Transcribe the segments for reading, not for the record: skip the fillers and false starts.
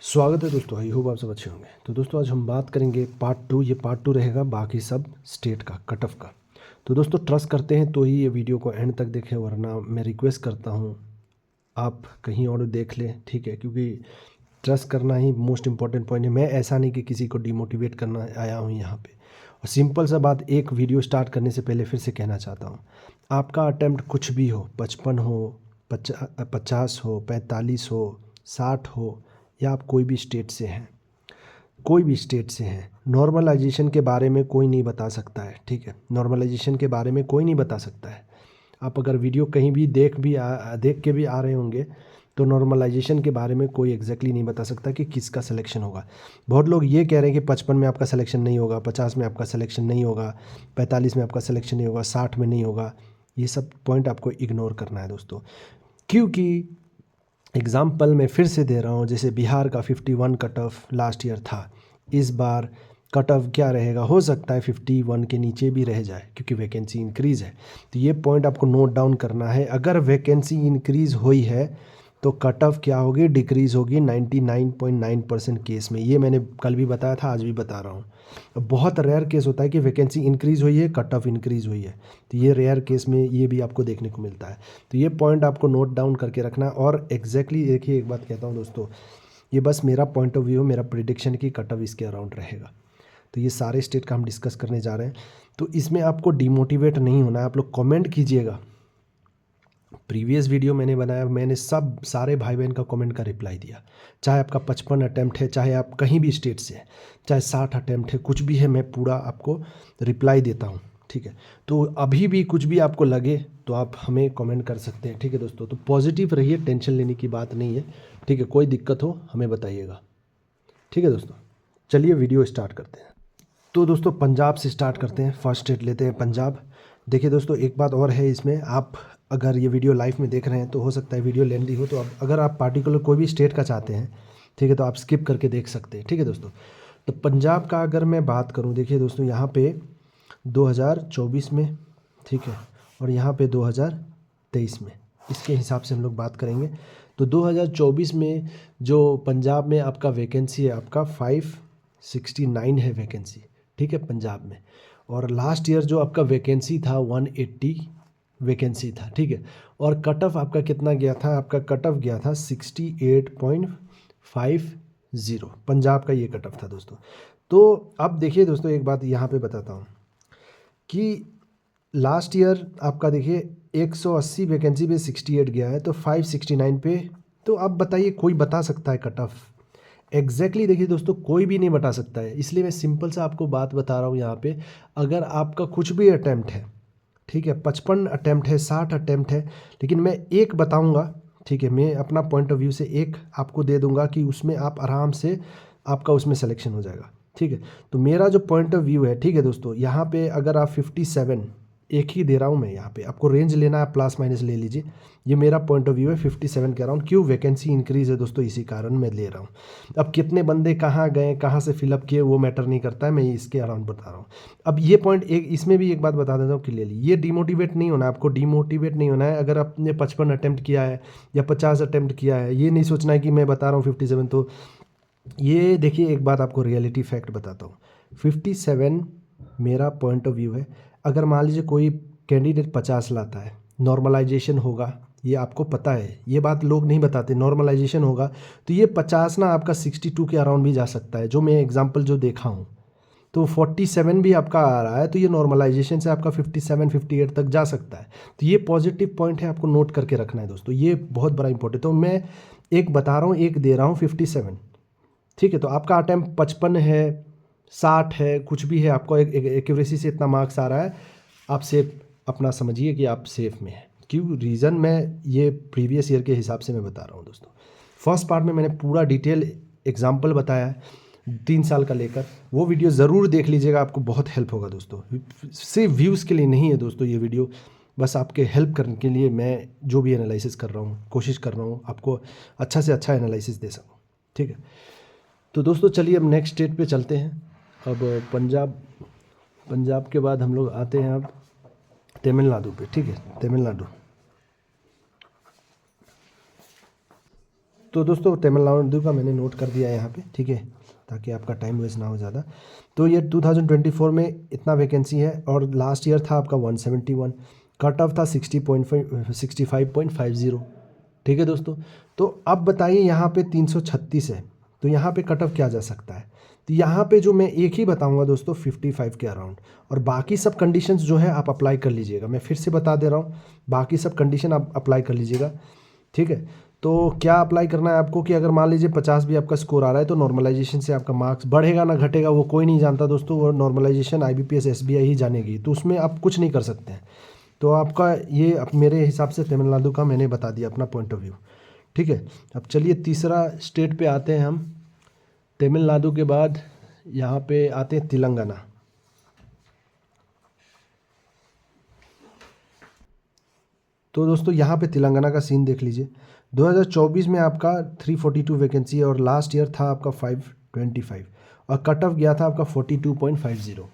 स्वागत है दोस्तों। आई होप आप सब अच्छे होंगे। तो दोस्तों आज हम बात करेंगे पार्ट 2। ये पार्ट 2 रहेगा बाकी सब स्टेट का कट ऑफ का। तो दोस्तों ट्रस्ट करते हैं तो ही ये वीडियो को एंड तक देखें, वरना मैं रिक्वेस्ट करता हूँ आप कहीं और देख लें, ठीक है? क्योंकि ट्रस्ट करना ही मोस्ट इंपॉर्टेंट पॉइंट है। मैं ऐसा नहीं कि किसी को डिमोटिवेट करना आया हूँ यहाँ पे। और सिंपल सा बात, एक वीडियो स्टार्ट करने से पहले फिर से कहना चाहता हूँ, आपका अटेम्प्ट कुछ भी हो, 55 हो, 50 हो, 45 हो, 60 हो, या आप कोई भी स्टेट से हैं, कोई भी स्टेट से हैं, नॉर्मलाइजेशन के बारे में कोई नहीं बता सकता है, ठीक है? नॉर्मलाइजेशन के बारे में कोई नहीं बता सकता है। आप अगर वीडियो कहीं भी देख के भी आ रहे होंगे तो नॉर्मलाइजेशन के बारे में कोई एग्जैक्टली नहीं बता सकता कि किसका सिलेक्शन होगा। बहुत लोग ये कह रहे हैं कि 55 में आपका सिलेक्शन नहीं होगा, 50 में आपका सिलेक्शन नहीं होगा, 45 में आपका सिलेक्शन नहीं होगा, 60 में नहीं होगा। ये सब पॉइंट आपको इग्नोर करना है दोस्तों, क्योंकि एग्ज़ाम्पल मैं फिर से दे रहा हूँ। जैसे बिहार का 51 कट ऑफ लास्ट ईयर था, इस बार कट ऑफ क्या रहेगा? हो सकता है 51 के नीचे भी रह जाए, क्योंकि वैकेंसी इंक्रीज़ है। तो ये पॉइंट आपको नोट डाउन करना है। अगर वैकेंसी इंक्रीज़ हुई है तो कट ऑफ क्या होगी? डिक्रीज़ होगी 99.9% केस में। ये मैंने कल भी बताया था, आज भी बता रहा हूँ। बहुत रेयर केस होता है कि वैकेंसी इंक्रीज़ हुई है, कट ऑफ इंक्रीज़ हुई है। तो ये रेयर केस में ये भी आपको देखने को मिलता है। तो ये पॉइंट आपको नोट डाउन करके रखना है। और एग्जैक्टली देखिए, एक बात कहता हूँ दोस्तों, ये बस मेरा पॉइंट ऑफ व्यू, मेरा प्रिडिक्शन की कट ऑफ इसके अराउंड रहेगा। तो ये सारे स्टेट का हम डिस्कस करने जा रहे हैं। तो इसमें आपको डिमोटिवेट नहीं होना है। आप लोग कमेंट कीजिएगा। प्रीवियस वीडियो मैंने बनाया, मैंने सब सारे भाई बहन का कमेंट का रिप्लाई दिया। चाहे आपका 55 अटैम्प्ट है, चाहे आप कहीं भी स्टेट से हैं, चाहे 60 अटैम्प्ट है, कुछ भी है, मैं पूरा आपको रिप्लाई देता हूँ, ठीक है? तो अभी भी कुछ भी आपको लगे तो आप हमें कमेंट कर सकते हैं, ठीक है दोस्तों? तो पॉजिटिव रहिए, टेंशन लेने की बात नहीं है, ठीक है? कोई दिक्कत हो हमें बताइएगा, ठीक है दोस्तों? चलिए वीडियो स्टार्ट करते हैं। तो दोस्तों पंजाब से स्टार्ट करते हैं। फर्स्ट स्टेट लेते हैं पंजाब। देखिए दोस्तों, एक बात और है इसमें, आप अगर ये वीडियो लाइव में देख रहे हैं तो हो सकता है वीडियो लेंथी हो, तो अब अगर आप पार्टिकुलर कोई भी स्टेट का चाहते हैं, ठीक है, तो आप स्किप करके देख सकते हैं, ठीक है दोस्तों? तो पंजाब का अगर मैं बात करूं, देखिए दोस्तों, यहाँ पे 2024 में, ठीक है, और यहाँ पे 2023 में, इसके हिसाब से हम लोग बात करेंगे। तो 2024 में जो पंजाब में आपका वैकेंसी है, आपका 569 है वैकेंसी, ठीक है, पंजाब में। और लास्ट ईयर जो आपका वैकेंसी था 180 वैकेंसी था, ठीक है। और कट ऑफ आपका कितना गया था? आपका कट ऑफ गया था 68.50। पंजाब का ये कट ऑफ था दोस्तों। तो अब देखिए दोस्तों, एक बात यहाँ पे बताता हूँ कि लास्ट ईयर आपका देखिए 180 वैकेंसी पे 68 गया है, तो 569 पे। तो अब बताइए, कोई बता सकता है कट ऑफ? एग्जैक्टली देखिए दोस्तों, कोई भी नहीं बता सकता है। इसलिए मैं सिंपल सा आपको बात बता रहा हूँ यहाँ पे। अगर आपका कुछ भी अटैम्प्ट है, ठीक है, 55 अटैम्प्ट है, 60 अटैम्प्ट है, लेकिन मैं एक बताऊँगा, ठीक है, मैं अपना पॉइंट ऑफ व्यू से एक आपको दे दूंगा कि उसमें आप आराम से, आपका उसमें सिलेक्शन हो जाएगा, ठीक है? तो मेरा जो पॉइंट ऑफ व्यू है, ठीक है दोस्तों, यहाँ पे अगर आप 57, एक ही दे रहा हूँ मैं यहाँ पे, आपको रेंज लेना है, प्लस माइनस ले लीजिए। ये मेरा पॉइंट ऑफ व्यू है 57 के अराउंड। क्यों? वैकेंसी इंक्रीज है दोस्तों, इसी कारण मैं ले रहा हूँ। अब कितने बंदे कहाँ गए, कहाँ से फिलअप किए, वो मैटर नहीं करता है, मैं इसके अराउंड बता रहा हूँ। अब ये पॉइंट एक, इसमें भी एक बात बता देता हूँ क्लियरली, ये डिमोटिवेट नहीं होना है, आपको डिमोटिवेट नहीं होना है। अगर आपने 55 अटैम्प्ट किया है या 50 अटैम्प्ट किया है, ये नहीं सोचना है कि मैं बता रहा हूँ 57। तो ये देखिए, एक बात आपको रियलिटी फैक्ट बताता हूँ, 57 मेरा पॉइंट ऑफ व्यू है। अगर मान लीजिए कोई कैंडिडेट 50 लाता है, नॉर्मलाइजेशन होगा, ये आपको पता है, ये बात लोग नहीं बताते, नॉर्मलाइजेशन होगा तो ये 50 ना आपका 62 के अराउंड भी जा सकता है, जो मैं एग्जांपल जो देखा हूँ। तो 47 भी आपका आ रहा है, तो ये नॉर्मलाइजेशन से आपका 57 58 तक जा सकता है। तो ये पॉजिटिव पॉइंट है, आपको नोट करके रखना है दोस्तों, ये बहुत बड़ा इंपॉर्टेंट। तो मैं एक बता रहा हूँ, एक दे रहा हूँ 57, ठीक है? तो आपका अटैम्प्ट 55 है, 60 है, कुछ भी है, आपको एक एक्यूरेसी से इतना मार्क्स आ रहा है, आप सेफ अपना समझिए कि आप सेफ में हैं। क्यों? रीज़न मैं ये प्रीवियस ईयर के हिसाब से मैं बता रहा हूँ दोस्तों। फर्स्ट पार्ट में मैंने पूरा डिटेल एग्जाम्पल बताया है 3 साल का लेकर, वो वीडियो ज़रूर देख लीजिएगा, आपको बहुत हेल्प होगा दोस्तों। सिर्फ व्यूज़ के लिए नहीं है दोस्तों ये वीडियो, बस आपके हेल्प करने के लिए मैं जो भी एनालिसिस कर रहा हूँ, कोशिश कर रहा हूँ आपको अच्छा से अच्छा एनालिसिस दे सकूँ, ठीक है? तो दोस्तों चलिए अब नेक्स्ट स्टेट पे चलते हैं। अब पंजाब, पंजाब के बाद हम लोग आते हैं अब तमिलनाडु पे, ठीक है? तमिलनाडु। तो दोस्तों तमिलनाडु का मैंने नोट कर दिया है यहाँ पे, ठीक है, ताकि आपका टाइम वेस्ट ना हो ज़्यादा। तो ये 2024 में इतना वैकेंसी है और लास्ट ईयर था आपका 171, कट ऑफ था 65.50। ठीक है दोस्तों। तो अब बताइए यहाँ पे 336 है, तो यहाँ पे कट ऑफ क्या जा सकता है। तो यहाँ पे जो मैं एक ही बताऊँगा दोस्तों 55 के अराउंड, और बाकी सब कंडीशंस जो है आप अप्लाई कर लीजिएगा। मैं फिर से बता दे रहा हूँ, बाकी सब कंडीशन आप अप्लाई कर लीजिएगा, ठीक है। तो क्या अप्लाई करना है आपको कि अगर मान लीजिए 50 भी आपका स्कोर आ रहा है तो नॉर्मलाइजेशन से आपका मार्क्स बढ़ेगा ना घटेगा वो कोई नहीं जानता दोस्तों, वो नॉर्मलाइजेशन IBPS SBI ही जानेगी, तो उसमें आप कुछ नहीं कर सकते हैं। तो आपका ये मेरे हिसाब से तमिलनाडु का मैंने बता दिया अपना पॉइंट ऑफ व्यू, ठीक है। अब चलिए तीसरा स्टेट पे आते हैं हम। तमिलनाडु के बाद यहाँ पे आते हैं तेलंगाना। तो दोस्तों यहाँ पे तेलंगाना का सीन देख लीजिए। 2024 में आपका 342 वैकेंसी है और लास्ट ईयर था आपका 525, और कट ऑफ गया था आपका 42.50,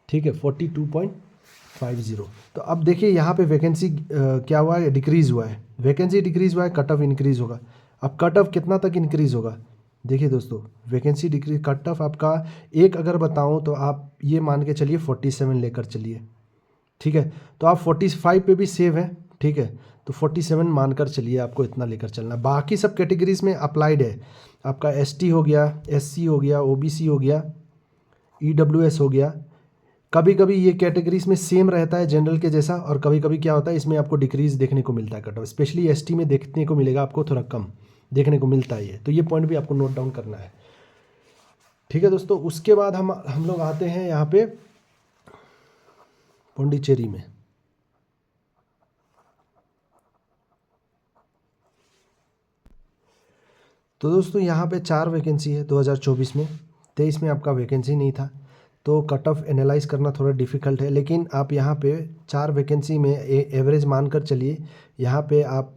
ठीक है, 42.50। तो अब देखिए यहाँ पे वैकेंसी क्या हुआ है, डिक्रीज़ हुआ है, वैकेंसी डिक्रीज़ हुआ है, कट ऑफ इंक्रीज़ होगा। अब कट ऑफ कितना तक इंक्रीज़ होगा, देखिए दोस्तों, वैकेंसी डिक्रीज, कट ऑफ आपका एक अगर बताऊँ तो आप ये मान के चलिए 47 लेकर चलिए, ठीक है। तो आप 45 पे भी सेव है, ठीक है, तो 47 मानकर चलिए, आपको इतना लेकर चलना। बाकी सब कैटेगरीज में अप्लाइड है, आपका ST हो गया, SC हो गया, OBC हो गया, EWS हो गया। कभी कभी ये कैटेगरीज में सेम रहता है जनरल के जैसा, और कभी कभी क्या होता है इसमें आपको डिक्रीज देखने को मिलता है कट ऑफ, स्पेशली ST में देखने को मिलेगा आपको थोड़ा कम देखने को मिलता है ये, तो ये पॉइंट भी आपको नोट डाउन करना है, ठीक है दोस्तों। उसके बाद हम लोग आते हैं यहाँ पे पुडुचेरी में। तो दोस्तों यहाँ पे 4 वैकेंसी है 2024 में, 23 में आपका वैकेंसी नहीं था, तो कट ऑफ एनालाइज करना थोड़ा डिफ़िकल्ट है। लेकिन आप यहाँ पे 4 वैकेंसी में एवरेज मानकर चलिए, यहाँ पे आप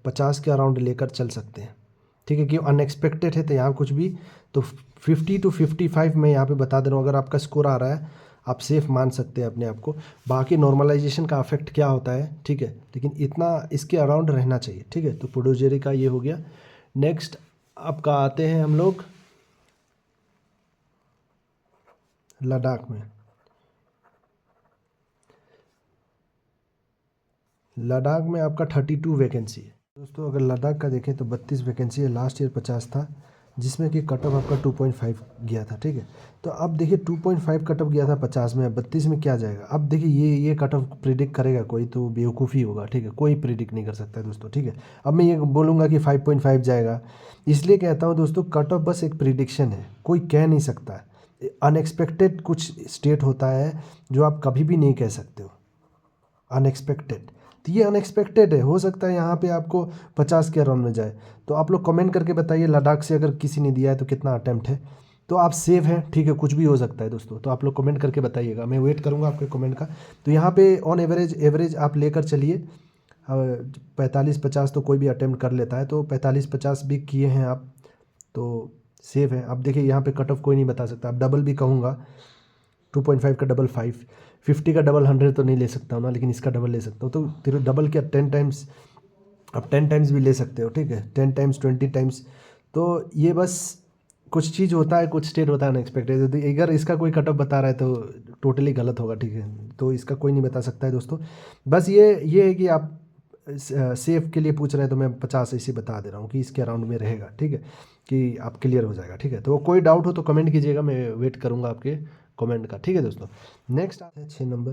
50 के अराउंड लेकर चल सकते हैं, ठीक है, कि अनएक्सपेक्टेड है तो यहाँ कुछ भी, तो 50 to 55 में यहाँ पे बता दे रहा हूँ। अगर आपका स्कोर आ रहा है आप सेफ मान सकते हैं अपने आप को। बाकी नॉर्मलाइजेशन का अफेक्ट क्या होता है, ठीक है, लेकिन इतना इसके अराउंड रहना चाहिए, ठीक है। तो पुडुचेरी का ये हो गया। नेक्स्ट आपका आते हैं हम लोग लद्दाख में। लद्दाख में आपका 32 वैकेंसी है दोस्तों। अगर लद्दाख का देखें तो 32 वैकेंसी है, लास्ट ईयर 50 था, जिसमें कि कट ऑफ आपका 2.5 गया था, ठीक है। तो अब देखिए 2.5 कट ऑफ गया था 50 में, 32 में क्या जाएगा। अब देखिए ये कट ऑफ प्रिडिक्ट करेगा कोई तो बेवकूफ़ी होगा, ठीक है, कोई प्रिडिक्ट नहीं कर सकता है दोस्तों, ठीक है। अब मैं ये बोलूँगा कि 5.5 जाएगा, इसलिए कहता हूँ दोस्तों कट ऑफ बस एक प्रिडिक्शन है, कोई कह नहीं सकता है। अनएक्सपेक्टेड कुछ स्टेट होता है जो आप कभी भी नहीं कह सकते हो, अनएक्सपेक्टेड। तो ये अनएक्सपेक्टेड है, हो सकता है यहाँ पे आपको 50 के अराउंड में जाए। तो आप लोग कमेंट करके बताइए लद्दाख से अगर किसी ने दिया है तो कितना अटेम्प्ट है, तो आप सेफ हैं, ठीक है, कुछ भी हो सकता है दोस्तों। तो आप लोग कमेंट करके बताइएगा, मैं वेट करूँगा आपके कमेंट का। तो यहाँ पे ऑन एवरेज आप लेकर चलिए 45-50 तो कोई भी अटेम्प्ट कर लेता है, तो 45-50 भी किए हैं आप तो सेफ है। अब देखिए यहाँ पे कट ऑफ कोई नहीं बता सकता, अब डबल भी कहूँगा 2.5 का डबल 5, 50 का डबल 100 तो नहीं ले सकता हूँ ना, लेकिन इसका डबल ले सकता हूँ। तो तेरे डबल क्या 10 टाइम्स, आप 10 टाइम्स भी ले सकते हो, ठीक है, 10 टाइम्स 20 टाइम्स। तो ये बस कुछ चीज़ होता है, कुछ स्टेट होता है अनएक्सपेक्टेड। तो अगर इसका कोई कट ऑफ बता रहा है तो टोटली गलत होगा, ठीक है, तो इसका कोई नहीं बता सकता है दोस्तों। बस ये है कि आप सेफ के लिए पूछ रहे हैं तो मैं 50 ऐसे बता दे रहा हूँ कि इसके अराउंड में रहेगा, ठीक है, कि आप क्लियर हो जाएगा, ठीक है। तो कोई डाउट हो तो कमेंट कीजिएगा, मैं वेट करूँगा आपके कमेंट का, ठीक है दोस्तों। नेक्स्ट आता है 6 नंबर।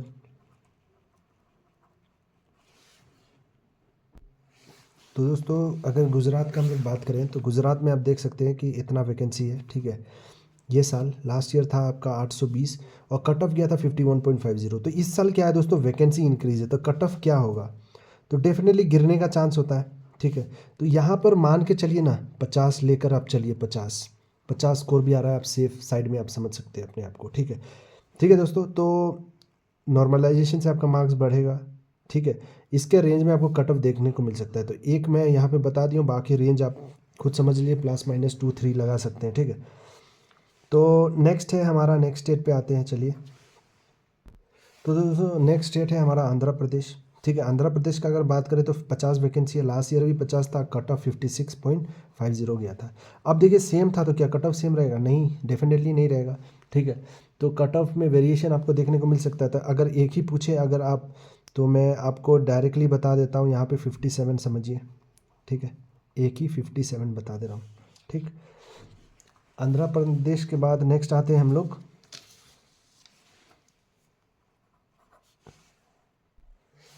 तो दोस्तों अगर गुजरात का हम लोग बात करें तो गुजरात में आप देख सकते हैं कि इतना वैकेंसी है, ठीक है। ये साल लास्ट ईयर था आपका 820 और कट ऑफ गया था 51.50। तो इस साल क्या है दोस्तों, वैकेंसी इंक्रीज है, तो कट ऑफ क्या होगा, तो डेफिनेटली गिरने का चांस होता है, ठीक है। तो यहाँ पर मान के चलिए ना 50 लेकर आप चलिए, 50 स्कोर भी आ रहा है, आप सेफ साइड में आप समझ सकते हैं अपने आप को, ठीक है, ठीक है दोस्तों। तो नॉर्मलाइजेशन से आपका मार्क्स बढ़ेगा, ठीक है। इसके रेंज में आपको कट ऑफ देखने को मिल सकता है। तो एक मैं यहाँ पे बता दी हूँ, बाकी रेंज आप खुद समझ लीजिए, +-2-3 लगा सकते हैं, ठीक है। तो नेक्स्ट है हमारा, नेक्स्ट स्टेट पे आते हैं चलिए। तो दोस्तों नेक्स्ट स्टेट है हमारा आंध्र प्रदेश, ठीक है। आंध्र प्रदेश का अगर बात करें तो 50 वैकेंसी है, लास्ट ईयर भी 50 था, कट ऑफ 56.50 गया था। अब देखिए सेम था तो क्या कट ऑफ सेम रहेगा? नहीं, डेफिनेटली नहीं रहेगा। ठीक है, तो कट ऑफ में वेरिएशन आपको देखने को मिल सकता था। अगर एक ही पूछे अगर आप, तो मैं आपको डायरेक्टली बता देता हूँ, यहाँ पे 57 समझिए। ठीक है, एक ही 57 बता दे रहा हूँ। ठीक, आंध्र प्रदेश के बाद नेक्स्ट आते हैं हम लोग,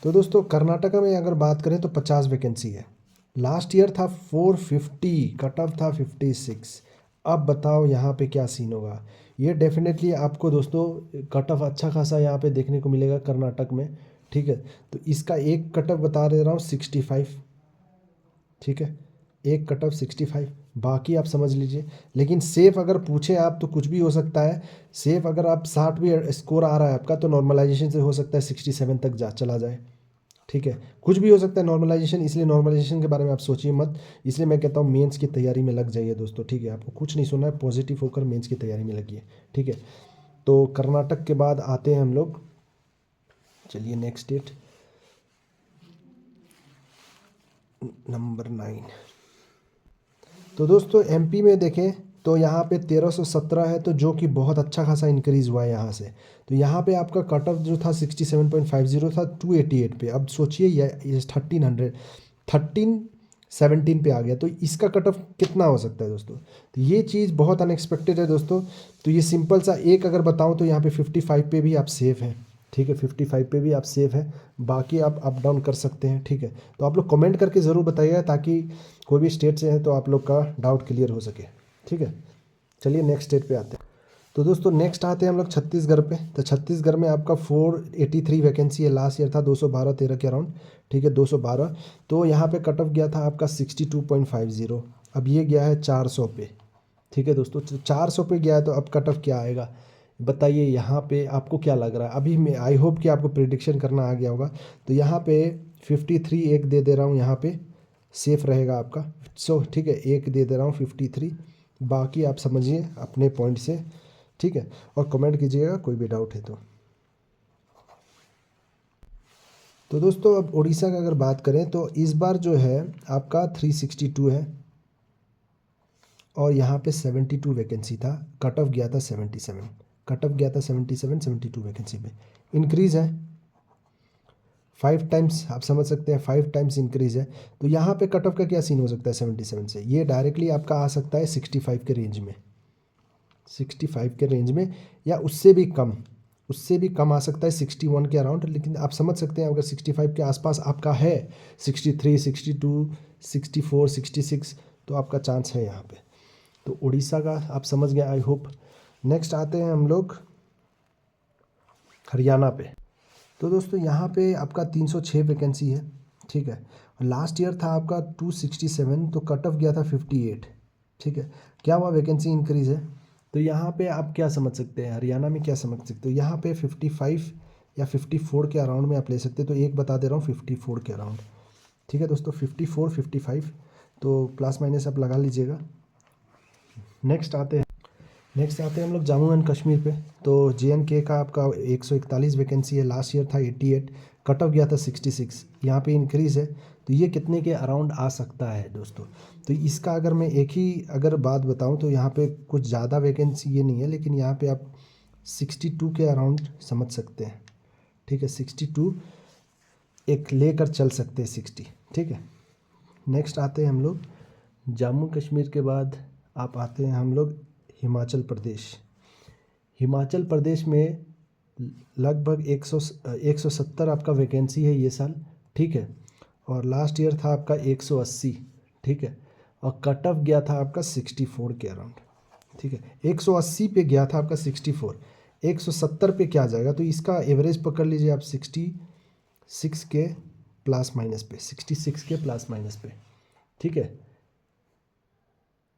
तो दोस्तों कर्नाटका में अगर बात करें तो 50 वैकेंसी है। लास्ट ईयर था 450, कट ऑफ था 56। अब बताओ यहाँ पे क्या सीन होगा? ये डेफिनेटली आपको दोस्तों कट ऑफ अच्छा खासा यहाँ पे देखने को मिलेगा कर्नाटक में। ठीक है, तो इसका एक कट ऑफ बता दे रहा हूँ 65। ठीक है, एक कट ऑफ 65, बाकी आप समझ लीजिए। लेकिन सेफ अगर पूछे आप तो कुछ भी हो सकता है। सेफ अगर आप 60 भी स्कोर आ रहा है आपका तो नॉर्मलाइजेशन से हो सकता है 67 तक चला जाए। ठीक है, कुछ भी हो सकता है नॉर्मलाइजेशन, इसलिए नॉर्मलाइजेशन के बारे में आप सोचिए मत। इसलिए मैं कहता हूँ मेंस की तैयारी में लग जाइए दोस्तों। ठीक है, आपको कुछ नहीं सुनना है, पॉजिटिव होकर मेंस की तैयारी में लगिए। ठीक है, तो कर्नाटक के बाद आते हैं हम लोग, चलिए नेक्स्ट डेट नंबर 9। तो दोस्तों एमपी में देखें तो यहाँ पे 1317 है, तो जो कि बहुत अच्छा खासा इंक्रीज़ हुआ है यहाँ से। तो यहाँ पे आपका कट ऑफ जो था 67.50 था 288 पे। अब सोचिए ये 1317 पे आ गया, तो इसका कट ऑफ कितना हो सकता है दोस्तों? तो ये चीज़ बहुत अनएक्सपेक्टेड है दोस्तों। तो ये सिंपल सा एक अगर बताऊँ तो यहाँ पे 55 पे भी आप सेफ़ हैं। ठीक है, 55 पे भी आप सेफ़ है, बाकी आप अप डाउन कर सकते हैं। ठीक है, तो आप लोग कमेंट करके ज़रूर बताइएगा ताकि कोई भी स्टेट से है तो आप लोग का डाउट क्लियर हो सके। ठीक है, चलिए नेक्स्ट स्टेट पे आते हैं। तो दोस्तों नेक्स्ट आते हैं हम लोग छत्तीसगढ़ पे। तो छत्तीसगढ़ में आपका 483 वैकेंसी है, लास्ट ईयर था 212-13 के अराउंड। ठीक है, 212। तो यहाँ पे कट ऑफ गया था आपका 62.50, अब ये गया है 400 पे। ठीक है दोस्तों, 400 पे गया है, तो अब कट ऑफ क्या आएगा बताइए? यहाँ पे आपको क्या लग रहा है? अभी मैं आई होप कि आपको प्रिडिक्शन करना आ गया होगा। तो यहाँ पे 53 एक दे दे रहा हूँ, यहाँ पे सेफ रहेगा आपका। ठीक है, एक दे दे रहा हूँ 53, बाकी आप समझिए अपने पॉइंट से। ठीक है, और कमेंट कीजिएगा कोई भी डाउट है तो दोस्तों अब उड़ीसा का अगर बात करें तो इस बार जो है आपका 362 है, और यहाँ पे 72 वैकेंसी था, कट ऑफ गया था 77। कट ऑफ गया था 77, 72 वैकेंसी पे इंक्रीज़ है 5 टाइम्स, आप समझ सकते हैं 5 टाइम्स इंक्रीज़ है। तो यहाँ पे कट ऑफ का क्या सीन हो सकता है 77 से? ये डायरेक्टली आपका आ सकता है 65 के रेंज में, 65 के रेंज में, या उससे भी कम, उससे भी कम आ सकता है 61 के अराउंड। लेकिन आप समझ सकते हैं अगर 65 के आसपास आपका है, 63, 62, 64, 66, तो आपका चांस है यहाँ पे। तो उड़ीसा का आप समझ गए आई होप। नेक्स्ट आते हैं हम लोग हरियाणा पे। तो दोस्तों यहाँ पे आपका 306 वैकेंसी है। ठीक है, लास्ट ईयर था आपका 267, तो कट ऑफ गया था 58। ठीक है, क्या हुआ? वैकेंसी इंक्रीज़ है। तो यहाँ पे आप क्या समझ सकते हैं, हरियाणा में क्या समझ सकते हो? यहाँ पे 55 या 54 के अराउंड में आप ले सकते हैं। तो एक बता दे रहा हूँ 54 के अराउंड। ठीक है दोस्तों, 54, 55, तो प्लस माइनस आप लगा लीजिएगा। नेक्स्ट आते हैं हम लोग जम्मू एंड कश्मीर पे। तो JNK का आपका 141 वैकेंसी है, लास्ट ईयर था 88, कट ऑफ गया था 66, यहाँ पे इंक्रीज़ है। तो ये कितने के अराउंड आ सकता है दोस्तों? तो इसका अगर मैं एक ही अगर बात बताऊं तो यहाँ पे कुछ ज़्यादा वैकेंसी ये नहीं है, लेकिन यहाँ पे आप 62 के अराउंड समझ सकते हैं। ठीक है, 62 एक लेकर चल सकते हैं 60। ठीक है, नेक्स्ट आते हैं हम लोग जम्मू कश्मीर के बाद आप आते हैं हम लोग हिमाचल प्रदेश। हिमाचल प्रदेश में लगभग 170 आपका वैकेंसी है ये साल। ठीक है, और लास्ट ईयर था आपका 180। ठीक है, और कट ऑफ गया था आपका 64 के अराउंड। ठीक है, 180 पे गया था आपका 64, 170 पे क्या जाएगा? तो इसका एवरेज पकड़ लीजिए आप 66 के प्लस माइनस पे, 66 के प्लस माइनस पे। ठीक है,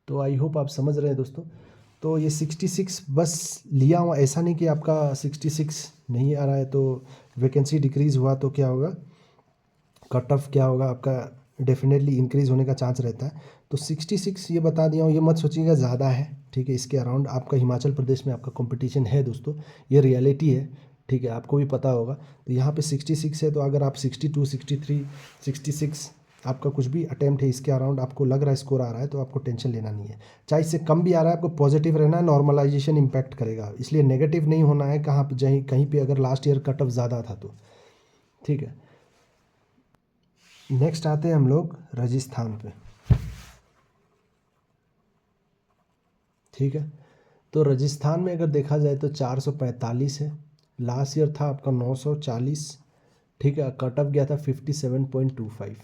तो आई होप आप समझ रहे हैं दोस्तों। तो ये 66 बस लिया हुआ, ऐसा नहीं कि आपका 66 नहीं आ रहा है तो वैकेंसी डिक्रीज़ हुआ तो क्या होगा, कट ऑफ क्या होगा आपका, डेफिनेटली इंक्रीज़ होने का चांस रहता है। तो 66 ये बता दिया हूँ, ये मत सोचिएगा ज़्यादा है। ठीक है, इसके अराउंड आपका हिमाचल प्रदेश में आपका कंपटीशन है दोस्तों, ये रियलिटी है। ठीक है, आपको भी पता होगा। तो यहाँ पे 66 है, तो अगर आप 62, 63, 66 आपका कुछ भी अटेम्प्ट है इसके अराउंड आपको लग रहा है स्कोर आ रहा है, तो आपको टेंशन लेना नहीं है। चाहे इससे कम भी आ रहा है, आपको पॉजिटिव रहना है, नॉर्मलाइजेशन इम्पैक्ट करेगा, इसलिए नेगेटिव नहीं होना है कहाँ पे कहीं पे अगर लास्ट ईयर कट ऑफ ज़्यादा था तो। ठीक है, नेक्स्ट आते हैं हम लोग राजस्थान पे। ठीक है, तो राजस्थान में अगर देखा जाए तो 445 है, लास्ट ईयर था आपका 940। ठीक है, कट ऑफ गया था 57.25।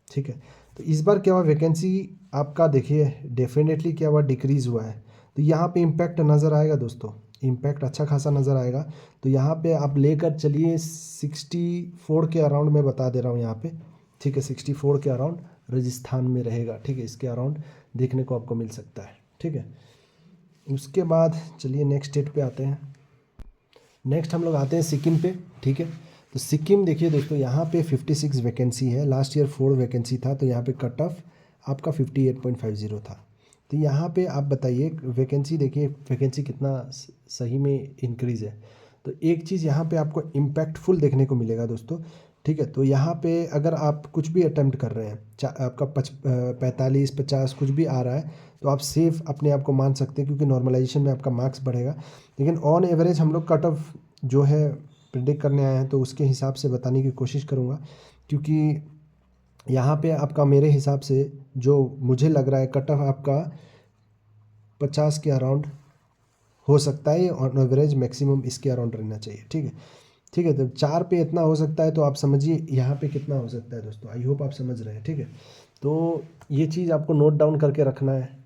ठीक है, तो इस बार क्या हुआ, वैकेंसी आपका देखिए डेफिनेटली क्या हुआ, डिक्रीज़ हुआ है। तो यहाँ पे इम्पैक्ट नज़र आएगा दोस्तों, इम्पैक्ट अच्छा खासा नज़र आएगा। तो यहाँ पे आप लेकर चलिए 64 के अराउंड मैं बता दे रहा हूँ यहाँ पे। ठीक है, 64 के अराउंड राजस्थान में रहेगा। ठीक है, इसके अराउंड देखने को आपको मिल सकता है। ठीक है, उसके बाद चलिए नेक्स्ट स्टेट पे आते हैं। नेक्स्ट हम लोग आते हैं सिक्किम पे। ठीक है, तो सिक्किम देखिए दोस्तों, यहाँ पे 56 वैकेंसी है, लास्ट ईयर 4 वैकेंसी था, तो यहाँ पे कट ऑफ आपका 58.50 था। तो यहाँ पे आप बताइए वैकेंसी, देखिए वैकेंसी कितना सही में इंक्रीज़ है। तो एक चीज़ यहाँ पे आपको इम्पैक्टफुल देखने को मिलेगा दोस्तों। ठीक है, तो यहाँ पे अगर आप कुछ भी अटेम्प्ट कर रहे हैं, आपका 45, 50 कुछ भी आ रहा है, तो आप सेफ अपने आप को मान सकते हैं, क्योंकि नॉर्मलाइजेशन में आपका मार्क्स बढ़ेगा। लेकिन ऑन एवरेज हम लोग कट ऑफ जो है प्रिडिक्ट करने आए हैं, तो उसके हिसाब से बताने की कोशिश करूँगा, क्योंकि यहाँ पे आपका मेरे हिसाब से जो मुझे लग रहा है कट ऑफ आपका 50 के अराउंड हो सकता है, ऑन एवरेज मैक्सिमम इसके अराउंड रहना चाहिए। ठीक है, ठीक है, तो 4 पे इतना हो सकता है, तो आप समझिए यहाँ पे कितना हो सकता है दोस्तों। आई होप आप समझ रहे हैं। ठीक है, तो ये चीज़ आपको नोट डाउन करके रखना है।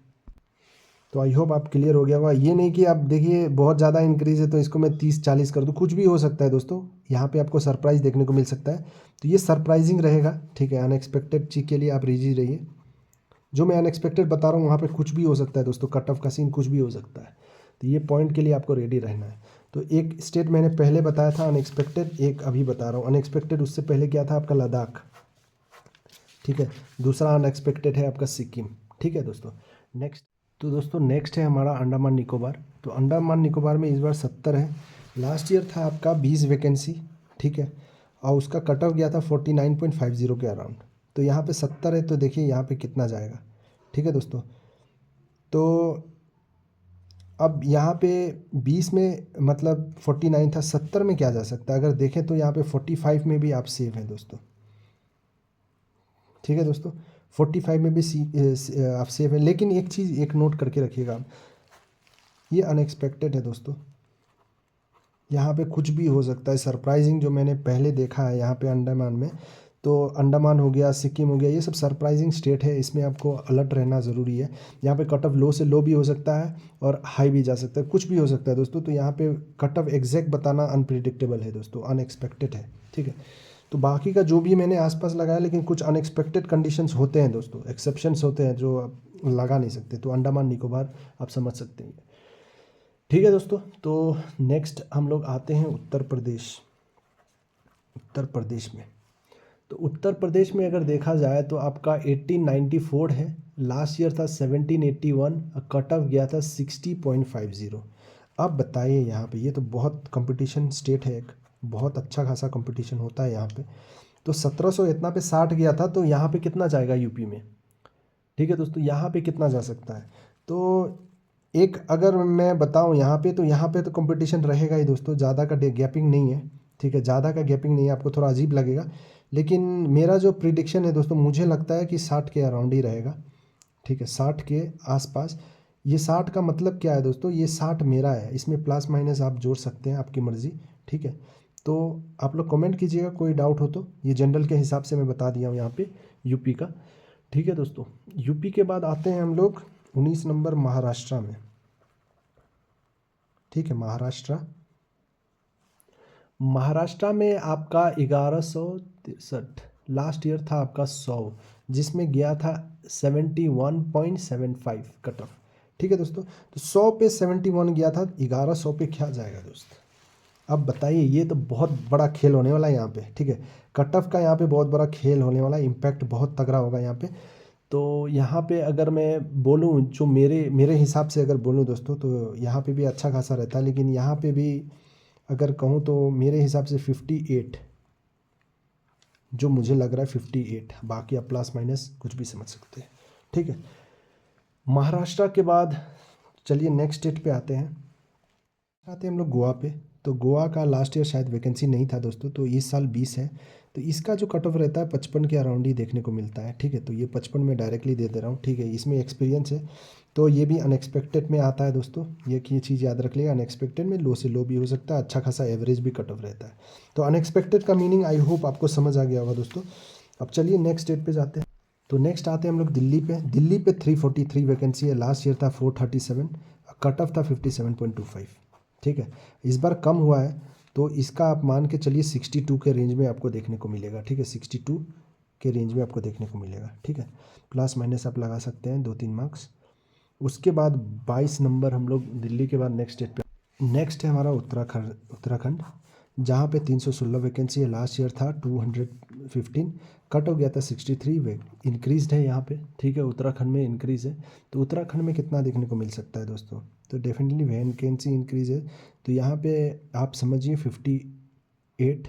तो आई होप आप क्लियर हो गया होगा। ये नहीं कि आप देखिए बहुत ज़्यादा इंक्रीज़ है तो इसको मैं 30-40 कर दूँ, कुछ भी हो सकता है दोस्तों। यहाँ पे आपको सरप्राइज़ देखने को मिल सकता है, तो ये सरप्राइजिंग रहेगा। ठीक है, अनएक्सपेक्टेड चीज़ के लिए आप रेडी रहिए। जो मैं अनएक्सपेक्टेड बता रहा हूँ वहाँ पे कुछ भी हो सकता है दोस्तों, कट ऑफ का सीन कुछ भी हो सकता है, तो ये पॉइंट के लिए आपको रेडी रहना है। तो एक स्टेट मैंने पहले बताया था अनएक्सपेक्टेड, एक अभी बता रहा हूँ अनएक्सपेक्टेड। उससे पहले क्या था आपका लद्दाख। ठीक है, दूसरा अनएक्सपेक्टेड है आपका सिक्किम। ठीक है दोस्तों, नेक्स्ट। तो दोस्तों नेक्स्ट है हमारा अंडमान निकोबार। तो अंडमान निकोबार में इस बार 70 है, लास्ट ईयर था आपका 20 वैकेंसी। ठीक है, और उसका कट ऑफ गया था 49.50 के अराउंड। तो यहाँ पे 70 है, तो देखिए यहाँ पे कितना जाएगा। ठीक है दोस्तों, तो अब यहाँ पे 20 में मतलब 49 था, 70 में क्या जा सकता है, अगर देखें तो यहाँ पे 45 में भी आप सेफ हैं दोस्तों। ठीक है दोस्तों, 45 में भी आप सेफ हैं। लेकिन एक चीज़ एक नोट करके रखिएगा, ये अनएक्सपेक्टेड है दोस्तों, यहाँ पे कुछ भी हो सकता है। सरप्राइजिंग जो मैंने पहले देखा है यहाँ पे अंडमान में, तो अंडमान हो गया, सिक्किम हो गया, ये सब सरप्राइजिंग स्टेट है, इसमें आपको अलर्ट रहना ज़रूरी है। यहाँ पे कट ऑफ लो से लो भी हो सकता है और हाई भी जा सकता है, कुछ भी हो सकता है दोस्तों। तो यहाँ पे कट ऑफ एग्जैक्ट बताना अनप्रिडिक्टेबल है दोस्तों, अनएक्सपेक्टेड है। ठीक है, तो बाकी का जो भी मैंने आसपास लगाया, लेकिन कुछ अनएक्सपेक्टेड कंडीशंस होते हैं दोस्तों, एक्सेप्शंस होते हैं जो आप लगा नहीं सकते। तो अंडमान निकोबार आप समझ सकते हैं। ठीक है दोस्तों, तो नेक्स्ट हम लोग आते हैं उत्तर प्रदेश। उत्तर प्रदेश में, तो उत्तर प्रदेश में अगर देखा जाए तो आपका 1894 है, लास्ट ईयर था 1781, कट ऑफ गया था 60.50। अब बताइए यहाँ पे, ये तो बहुत कंपटीशन स्टेट है, एक बहुत अच्छा खासा कंपटीशन होता है यहाँ पे। तो 1700 इतना पे 60 गया था, तो यहाँ पे कितना जाएगा यूपी में। ठीक है दोस्तों, यहाँ पे कितना जा सकता है, तो एक अगर मैं बताऊं यहाँ पे, तो यहाँ पे तो कंपटीशन रहेगा ही दोस्तों, ज़्यादा का गैपिंग नहीं है। ठीक है, ज़्यादा का गैपिंग नहीं है, आपको थोड़ा अजीब लगेगा, लेकिन मेरा जो प्रिडिक्शन है दोस्तों, मुझे लगता है कि 60 के अराउंड ही रहेगा। ठीक है, 60 के आसपास। ये 60 का मतलब क्या है दोस्तों, ये 60 मेरा है, इसमें प्लस माइनस आप जोड़ सकते हैं, आपकी मर्ज़ी। ठीक है, तो आप लोग कमेंट कीजिएगा कोई डाउट हो तो। ये जनरल के हिसाब से मैं बता दिया हूँ यहाँ पे यूपी का। ठीक है दोस्तों, यूपी के बाद आते हैं हम लोग 19 नंबर महाराष्ट्र में। ठीक है, महाराष्ट्र में आपका 1163, लास्ट ईयर था आपका 100, जिसमें गया था 71.75 कट ऑफ। ठीक है दोस्तों, तो 100 पे 71 गया था, 1100 पे क्या जाएगा दोस्त। अब बताइए, ये तो बहुत बड़ा खेल होने वाला है यहाँ पे। ठीक है, कट ऑफ का यहाँ पे बहुत बड़ा खेल होने वाला है, इम्पैक्ट बहुत तगड़ा होगा यहाँ पे। तो यहाँ पे अगर मैं बोलूँ, जो मेरे मेरे हिसाब से अगर बोलूँ दोस्तों, तो यहाँ पे भी अच्छा खासा रहता है, लेकिन यहाँ पे भी अगर कहूँ तो मेरे हिसाब से 58, जो मुझे लग रहा है 58, बाकी आप प्लस माइनस कुछ भी समझ सकते हैं। ठीक है, महाराष्ट्र के बाद चलिए नेक्स्ट स्टेट पे आते हैं हम लोग गोवा पे। तो गोवा का लास्ट ईयर शायद वैकेंसी नहीं था दोस्तों, तो इस साल 20 है। तो इसका जो कट ऑफ रहता है 55 के अराउंड ही देखने को मिलता है। ठीक है, तो ये 55 में डायरेक्टली दे रहा हूँ। ठीक है, इसमें एक्सपीरियंस है, तो ये भी अनएक्सपेक्टेड में आता है दोस्तों। ये चीज़ याद रख लिएगा, अनएक्सपेक्टेड में लो से लो भी हो सकता है, अच्छा खासा एवरेज भी कट ऑफ रहता है। तो अनएक्सपेक्टेड का मीनिंग आई होप आपको समझ आ गया होगा दोस्तों। अब चलिए नेक्स्ट स्टेट पे जाते हैं। तो नेक्स्ट आते हैं हम लोग दिल्ली पे। दिल्ली पे 343 वैकेंसी है, लास्ट ईयर था 437, कट ऑफ था 57.25। ठीक है, इस बार कम हुआ है, तो इसका आप मान के चलिए 62 के रेंज में आपको देखने को मिलेगा। ठीक है, 62 के रेंज में आपको देखने को मिलेगा। ठीक है, प्लस माइनस आप लगा सकते हैं 2-3 मार्क्स। उसके बाद 22 नंबर हम लोग दिल्ली के बाद नेक्स्ट स्टेट पे। नेक्स्ट है हमारा उत्तराखंड, जहाँ पे 316 वैकेंसी है, लास्ट ईयर था 215, कट हो गया था 63। इंक्रीज है यहाँ पे। ठीक है, उत्तराखंड में इंक्रीज़ है। तो उत्तराखंड में कितना देखने को मिल सकता है दोस्तों, तो डेफिनेटली वैकेंसी इंक्रीज़ है। तो यहाँ पे आप समझिए 58,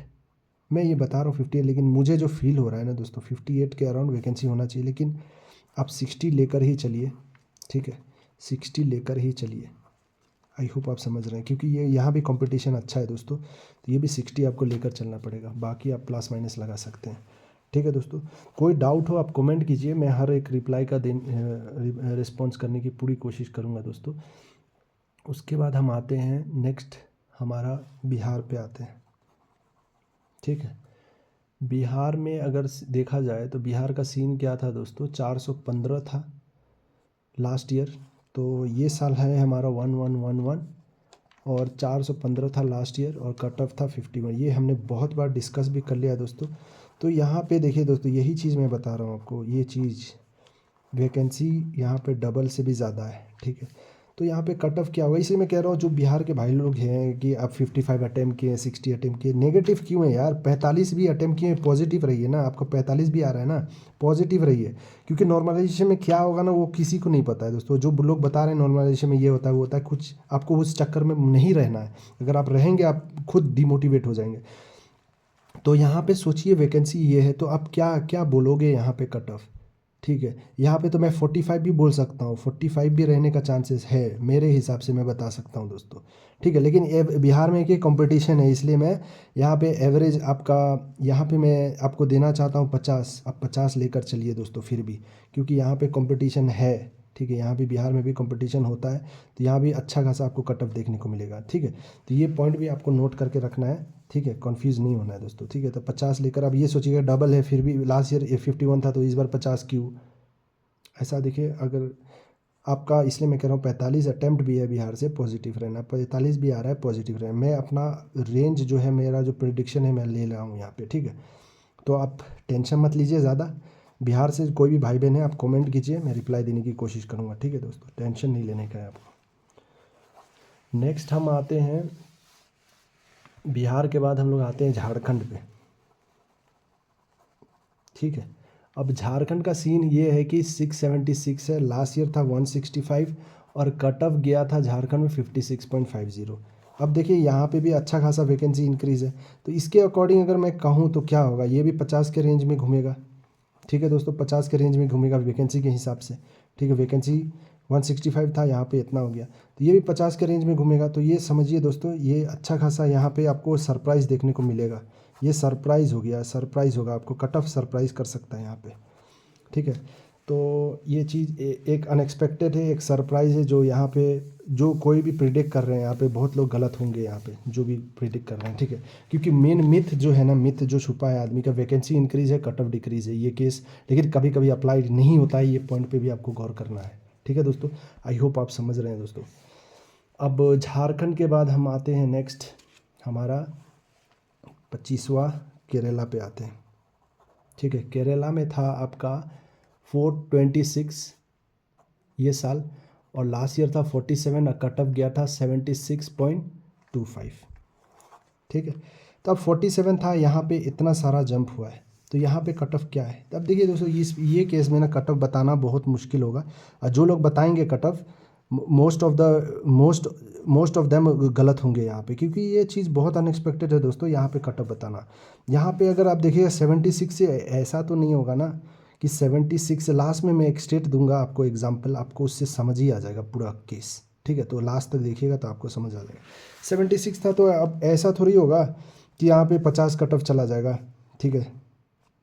मैं ये बता रहा हूँ 58, लेकिन मुझे जो फील हो रहा है ना दोस्तों 58 के अराउंड वैकेंसी होना चाहिए, लेकिन आप 60 लेकर ही चलिए। ठीक है, 60 लेकर ही चलिए। आई होप आप समझ रहे हैं, क्योंकि ये यहाँ भी कंपटीशन अच्छा है दोस्तों, तो ये भी 60 आपको लेकर चलना पड़ेगा, बाकी आप प्लस माइनस लगा सकते हैं। ठीक है दोस्तों, कोई डाउट हो आप कमेंट कीजिए, मैं हर एक रिप्लाई का रिस्पॉन्स करने की पूरी कोशिश करूँगा दोस्तों। उसके बाद हम आते हैं नेक्स्ट, हमारा बिहार पे आते हैं। ठीक है, बिहार में अगर देखा जाए तो बिहार का सीन क्या था दोस्तों, 415 था लास्ट ईयर, तो ये साल है हमारा 1111, और 415 था लास्ट ईयर, और कट ऑफ था 51। ये हमने बहुत बार डिस्कस भी कर लिया दोस्तों। तो यहाँ पे देखिए दोस्तों, यही चीज़ मैं बता रहा हूँ आपको, ये चीज़ वैकेंसी यहाँ पे डबल से भी ज़्यादा है। ठीक है, तो यहाँ पे कट ऑफ क्या होगा, इसे मैं कह रहा हूँ जो बिहार के भाई लोग हैं कि आप 55 अटैम्प्ट किए, 60 अटैम्प्ट किए, नेगेटिव क्यों है यार, 45 भी अटैम्प्ट किए, पॉजिटिव रहिए ना, आपका 45 भी आ रहा है ना, पॉजिटिव रहिए। क्योंकि नॉर्मलाइजेशन में क्या होगा ना, वो किसी को नहीं पता है दोस्तों। जो लोग बता रहे हैं नॉर्मलाइजेशन में ये होता है वो होता है, कुछ आपको उस चक्कर में नहीं रहना है। अगर आप रहेंगे आप खुद डिमोटिवेट हो जाएंगे। तो यहाँ पे सोचिए वैकेंसी ये है, तो आप क्या क्या बोलोगे यहाँ पे कट ऑफ। ठीक है, यहाँ पे तो मैं 45 भी बोल सकता हूँ, 45 भी रहने का चांसेस है मेरे हिसाब से, मैं बता सकता हूँ दोस्तों। ठीक है, लेकिन बिहार में एक कंपटीशन है, इसलिए मैं यहाँ पे एवरेज आपका, यहाँ पे मैं आपको देना चाहता हूँ 50। आप 50 लेकर चलिए दोस्तों फिर भी, क्योंकि यहाँ पे कंपटीशन है। ठीक है, यहाँ भी बिहार में भी कंपटीशन होता है, तो यहाँ भी अच्छा खासा आपको कट ऑफ देखने को मिलेगा। ठीक है, तो ये पॉइंट भी आपको नोट करके रखना है। ठीक है, कन्फ्यूज़ नहीं होना है दोस्तों। ठीक है, तो 50 लेकर, अब ये सोचिएगा डबल है, फिर भी लास्ट ईयर 51 था, तो इस बार 50 क्यों, ऐसा देखिए। अगर आपका, इसलिए मैं कह रहा हूँ 45 अटैम्प्ट भी है बिहार से, पॉजिटिव रहना, 45 भी आ रहा है, पॉजिटिव रहना। मैं अपना रेंज जो है, मेरा जो प्रिडिक्शन है मैं ले रहा हूँ यहाँ पे। ठीक है, तो आप टेंशन मत लीजिए ज़्यादा। बिहार से कोई भी भाई बहन है आप कमेंट कीजिए, मैं रिप्लाई देने की कोशिश करूँगा। ठीक है दोस्तों, टेंशन नहीं लेने का है आपको। नेक्स्ट हम आते हैं बिहार के बाद हम लोग आते हैं झारखंड पे। ठीक है, अब झारखंड का सीन ये है कि 676 है, लास्ट ईयर था 165, और कट ऑफ गया था झारखंड में 56.50। अब देखिए यहाँ पे भी अच्छा खासा वैकेंसी इंक्रीज़ है, तो इसके अकॉर्डिंग अगर मैं कहूँ तो क्या होगा, ये भी 50 के रेंज में घूमेगा। ठीक है दोस्तों, 50 के रेंज में घूमेगा वैकेंसी के हिसाब से। ठीक है, वैकेंसी 165 था, यहाँ पे इतना हो गया, तो ये भी 50 के रेंज में घूमेगा। तो ये समझिए दोस्तों, ये अच्छा खासा यहाँ पे आपको सरप्राइज़ देखने को मिलेगा। ये सरप्राइज़ हो गया, सरप्राइज़ होगा आपको, कट ऑफ सरप्राइज़ कर सकता है यहाँ पे। ठीक है, तो ये चीज़ एक अनएक्सपेक्टेड है, एक सरप्राइज़ है, जो यहाँ पे जो कोई भी प्रिडिक्ट कर रहे हैं, यहाँ पे बहुत लोग गलत होंगे यहाँ पे जो भी प्रिडिक्ट कर रहे हैं। ठीक है, क्योंकि मेन मिथ जो है ना, मिथ जो छुपा है आदमी का, वैकेंसी इंक्रीज़ है, कट ऑफ डिक्रीज़ है, ये केस लेकिन कभी कभी अप्लाइड नहीं होता है। ये पॉइंट पे भी आपको गौर करना है। ठीक है दोस्तों, आई होप आप समझ रहे हैं दोस्तों। अब झारखंड के बाद हम आते हैं नेक्स्ट, हमारा 25वां केरला पे आते हैं। ठीक है, केरला में था आपका 426 ये साल, और लास्ट ईयर था 47, और कट ऑफ गया था 76.25। ठीक है, तो अब 47 था, यहाँ पे इतना सारा जंप हुआ है, तो यहाँ पे कट ऑफ क्या है। अब देखिए दोस्तों, ये केस में ना कट ऑफ बताना बहुत मुश्किल होगा, और जो लोग बताएंगे cut off most of them गलत होंगे यहाँ पे, क्योंकि ये चीज़ बहुत अनएक्सपेक्टेड है दोस्तों। यहाँ पे कट ऑफ बताना, यहाँ पे अगर आप देखिएगा 76 से ऐसा तो नहीं होगा ना कि 76। लास्ट में मैं एक स्टेट दूंगा आपको एग्जांपल, आपको उससे समझ ही आ जाएगा पूरा केस, ठीक है। तो लास्ट तक देखिएगा तो आपको समझ आ जाएगा। 76 था तो अब ऐसा थोड़ी होगा कि यहाँ पे 50 कट ऑफ चला जाएगा, ठीक है।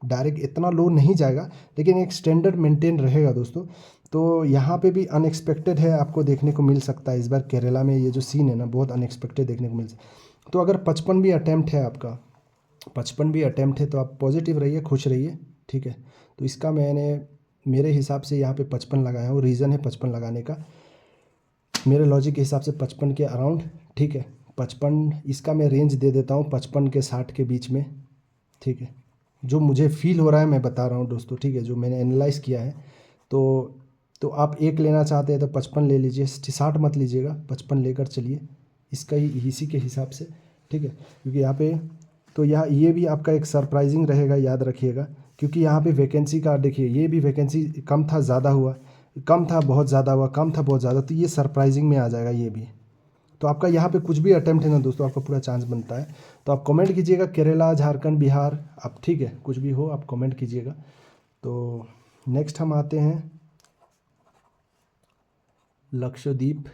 डायरेक्ट इतना लो नहीं जाएगा, लेकिन एक स्टैंडर्ड मेंटेन रहेगा दोस्तों। तो यहाँ पे भी अनएक्सपेक्टेड है, आपको देखने को मिल सकता है इस बार केरला में ये जो सीन है ना, बहुत अनएक्सपेक्टेड देखने को मिल सकता है। तो अगर 55 भी अटैम्प्ट है आपका, 55 भी अटैम्प्ट है, तो आप पॉजिटिव रहिए, खुश रहिए, ठीक है। तो इसका मैंने मेरे हिसाब से यहाँ पे 55 लगाया हूँ। रीज़न है 55 लगाने का, मेरे लॉजिक के हिसाब से 55 के अराउंड, ठीक है। 55 इसका मैं रेंज दे देता हूँ 55 के 60 के बीच में, ठीक है। जो मुझे फील हो रहा है मैं बता रहा हूँ दोस्तों, ठीक है, जो मैंने एनालाइज़ किया है। तो आप एक लेना चाहते हैं तो 55 ले लीजिए, 60 मत लीजिएगा, 55 लेकर चलिए इसका ही, इसी के हिसाब से, ठीक है। क्योंकि यहाँ पे तो यहाँ ये भी आपका एक सरप्राइजिंग रहेगा, याद रखिएगा। क्योंकि यहाँ पे वैकेंसी का देखिए, ये भी वैकेंसी कम था ज़्यादा हुआ, कम था बहुत ज़्यादा हुआ, कम था बहुत ज़्यादा, तो ये सरप्राइजिंग में आ जाएगा ये भी। तो आपका यहाँ पे कुछ भी अटेम्प्ट है ना दोस्तों, आपका पूरा चांस बनता है। तो आप कमेंट कीजिएगा केरला, झारखंड, बिहार, आप ठीक है, कुछ भी हो आप कमेंट कीजिएगा। तो नेक्स्ट हम आते हैं लक्षद्वीप।